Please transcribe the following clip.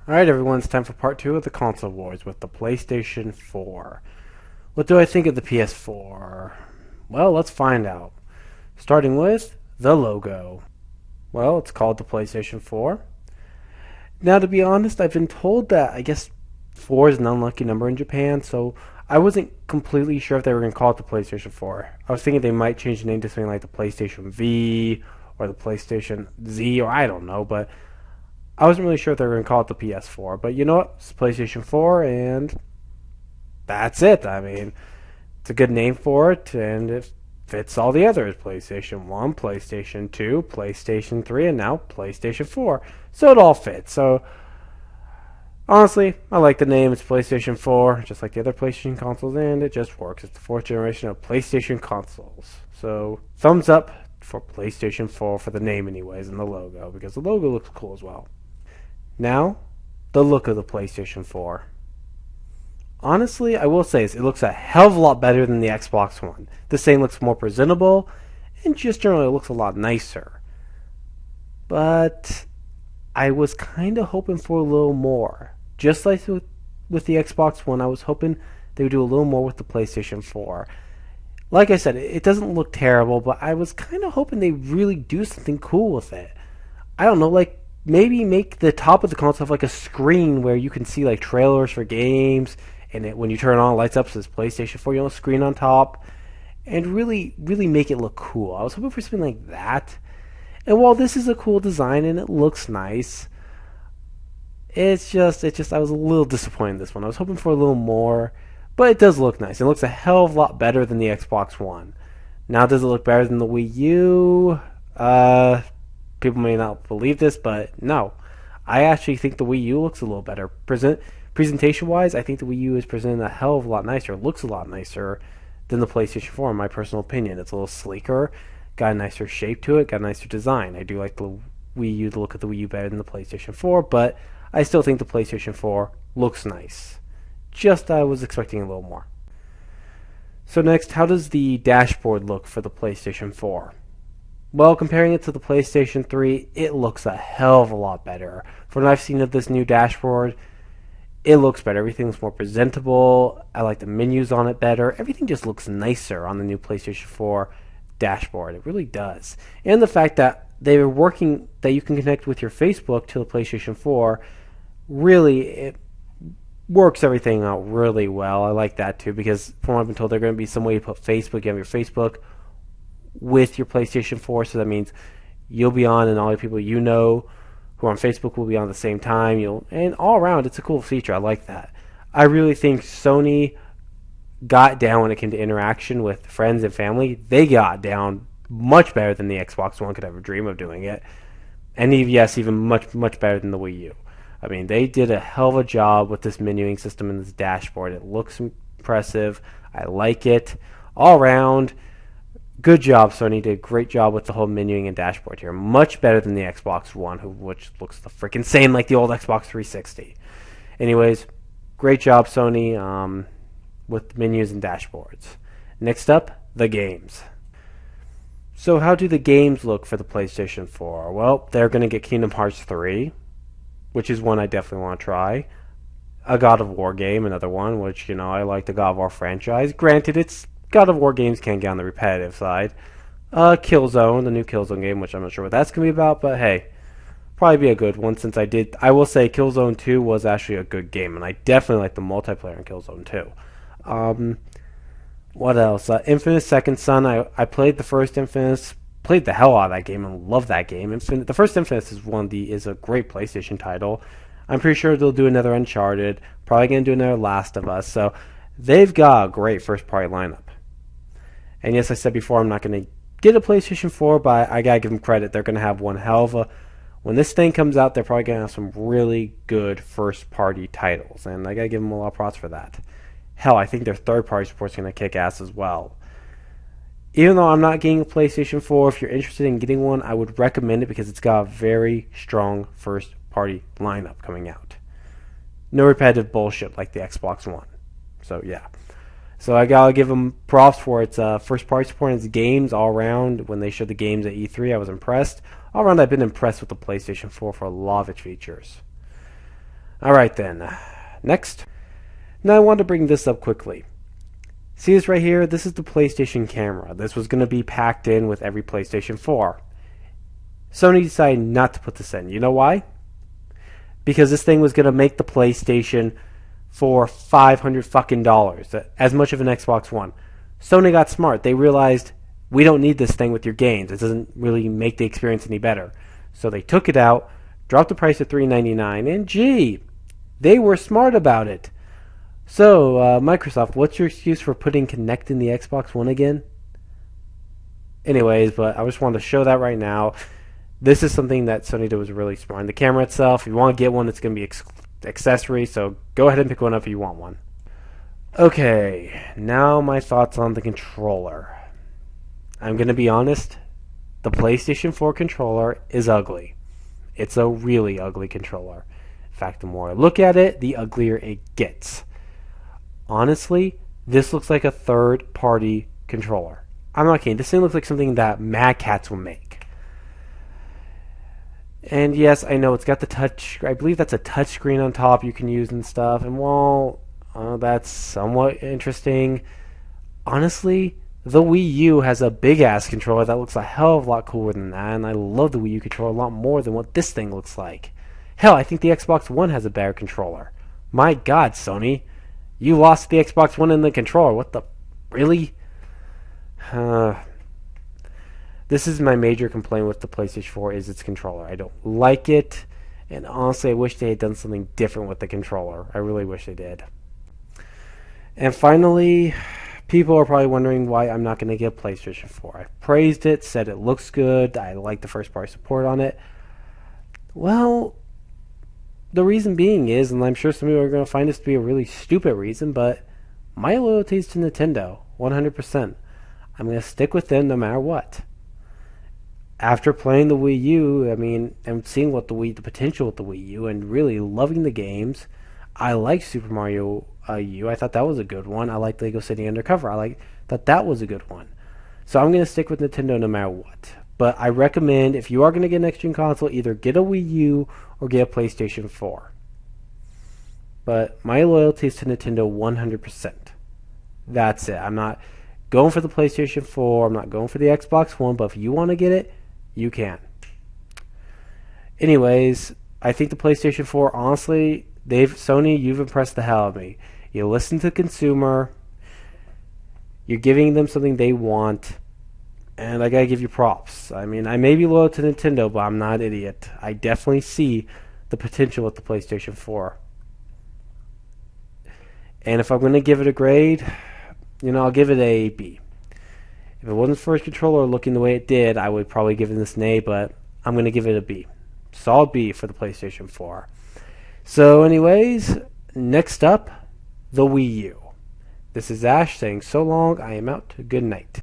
Alright everyone, it's time for part 2 of the console wars with the PlayStation 4. What do I think of the PS4? Well, let's find out. Starting with the logo. Well, it's called the PlayStation 4. Now, to be honest, I've been told that I guess 4 is an unlucky number in Japan, so I wasn't completely sure if they were going to call it the PlayStation 4. I was thinking they might change the name to something like the PlayStation V or the PlayStation Z, or I don't know, but I wasn't really sure if they were going to call it the PS4. But you know what? It's PlayStation 4, and that's it. I mean, it's a good name for it, and it fits all the others. PlayStation 1, PlayStation 2, PlayStation 3, and now PlayStation 4. So it all fits. So honestly, I like the name. It's PlayStation 4, just like the other PlayStation consoles, and it just works. It's the fourth generation of PlayStation consoles. So thumbs up for PlayStation 4 for the name anyways, and the logo, because the logo looks cool as well. Now, the look of the PlayStation 4. Honestly, I will say this, it looks a hell of a lot better than the Xbox One. This thing looks more presentable, and just generally looks a lot nicer. But I was kind of hoping for a little more. Just like with the Xbox One, I was hoping they would do a little more with the PlayStation 4. Like I said, it doesn't look terrible, but I was kind of hoping they really do something cool with it. I don't know, like maybe make the top of the console have like a screen where you can see like trailers for games, and when you turn it on, it lights up says PlayStation 4, screen on top, and really make it look cool. I was hoping for something like that. And while this is a cool design and it looks nice, it's just I was a little disappointed in this one. I was hoping for a little more, but it does look nice. It looks a hell of a lot better than the Xbox One. Now, does it look better than the Wii U? People may not believe this, but no. I actually think the Wii U looks a little better. Presentation-wise, I think the Wii U is presented a hell of a lot nicer. It looks a lot nicer than the PlayStation 4, in my personal opinion. It's a little sleeker, got a nicer shape to it, got a nicer design. I do like the Wii U, the look of the Wii U better than the PlayStation 4, but I still think the PlayStation 4 looks nice. Just I was expecting a little more. So next, how does the dashboard look for the PlayStation 4? Well, comparing it to the PlayStation 3, it looks a hell of a lot better. From what I've seen of this new dashboard, it looks better. Everything's more presentable. I like the menus on it better. Everything just looks nicer on the new PlayStation 4 dashboard. It really does. And the fact that they were working, that you can connect with your Facebook to the PlayStation 4, really, it works everything out really well. I like that too, because from what I've been told, there's going to be some way to put Facebook, you have your Facebook with your PlayStation 4, so that means you'll be on, and all the people you know who are on Facebook will be on at the same time. And all around, it's a cool feature. I like that. I really think Sony got down when it came to interaction with friends and family. They got down much better than the Xbox One could ever dream of doing it, and even much better than the Wii U. I mean, they did a hell of a job with this menuing system and this dashboard. It looks impressive. I like it all around. Good job, Sony. Did a great job with the whole menuing and dashboard here. Much better than the Xbox One, which looks the freaking same like the old Xbox 360. Anyways, great job, Sony, with menus and dashboards. Next up, the games. So how do the games look for the PlayStation 4? Well, they're going to get Kingdom Hearts 3, which is one I definitely want to try. A God of War game, another one, which, I like the God of War franchise. Granted, it's God of War games can get on the repetitive side. Killzone, the new Killzone game, which I'm not sure what that's going to be about, but hey, probably be a good one since I will say Killzone 2 was actually a good game, and I definitely like the multiplayer in Killzone 2. What else? Infamous Second Son, I played the first Infamous, played the hell out of that game and loved that game. The first Infamous is a great PlayStation title. I'm pretty sure they'll do another Uncharted, probably going to do another Last of Us, so they've got a great first-party lineup. And yes, I said before, I'm not going to get a PlayStation 4, but I got to give them credit. They're going to have one hell of a... When this thing comes out, they're probably going to have some really good first-party titles, and I got to give them a lot of props for that. Hell, I think their third-party support's going to kick ass as well. Even though I'm not getting a PlayStation 4, if you're interested in getting one, I would recommend it because it's got a very strong first-party lineup coming out. No repetitive bullshit like the Xbox One. So, yeah. So I gotta give them props for its first-party support and its games all around. When they showed the games at E3, I was impressed. All around, I've been impressed with the PlayStation 4 for a lot of its features. Alright then. Next. Now I want to bring this up quickly. See this right here? This is the PlayStation camera. This was going to be packed in with every PlayStation 4. Sony decided not to put this in. You know why? Because this thing was going to make the PlayStation for $500 fucking dollars, as much of an Xbox One. Sony got smart. They realized we don't need this thing with your games. It doesn't really make the experience any better. So they took it out, dropped the price to $399, and gee, they were smart about it. So, Microsoft, what's your excuse for putting Kinect in the Xbox One again? Anyways, but I just wanted to show that right now. This is something that Sony did was really smart. And the camera itself, if you want to get one, it's going to be accessory, so go ahead and pick one up if you want one. Okay, now my thoughts on the controller. I'm going to be honest, the PlayStation 4 controller is ugly. It's a really ugly controller. In fact, the more I look at it, the uglier it gets. Honestly, this looks like a third-party controller. I'm not kidding. This thing looks like something that Mad Catz will make. And yes, I know it's got the touch. I believe that's a touch screen on top you can use and stuff. And while that's somewhat interesting, honestly, the Wii U has a big-ass controller that looks a hell of a lot cooler than that. And I love the Wii U controller a lot more than what this thing looks like. Hell, I think the Xbox One has a better controller. My God, Sony. You lost the Xbox One in the controller. What the... Really? This is my major complaint with the PlayStation 4 is its controller. I don't like it. And honestly, I wish they had done something different with the controller. I really wish they did. And finally, people are probably wondering why I'm not going to get PlayStation 4. I praised it, said it looks good. I like the first-party support on it. Well... The reason being is, and I'm sure some people are going to find this to be a really stupid reason, but my loyalty is to Nintendo, 100%. I'm going to stick with them no matter what. After playing the Wii U, I mean, and seeing what the potential with the Wii U, and really loving the games, I like Super Mario U. I thought that was a good one. I like Lego City Undercover. Thought that was a good one. So I'm going to stick with Nintendo no matter what. But I recommend, if you are going to get an next-gen console, either get a Wii U or get a PlayStation 4. But my loyalty is to Nintendo 100%. That's it. I'm not going for the PlayStation 4. I'm not going for the Xbox One. But if you want to get it, you can. Anyways, I think the PlayStation 4, honestly, Sony, you've impressed the hell out of me. You listen to the consumer. You're giving them something they want. And I gotta give you props. I mean, I may be loyal to Nintendo, but I'm not an idiot. I definitely see the potential with the PlayStation 4. And if I'm gonna give it a grade, I'll give it a B. If it wasn't for its controller looking the way it did, I would probably give it this an A, but I'm gonna give it a B. Solid B for the PlayStation 4. So anyways, next up, the Wii U. This is Ash saying so long, I am out. Good night.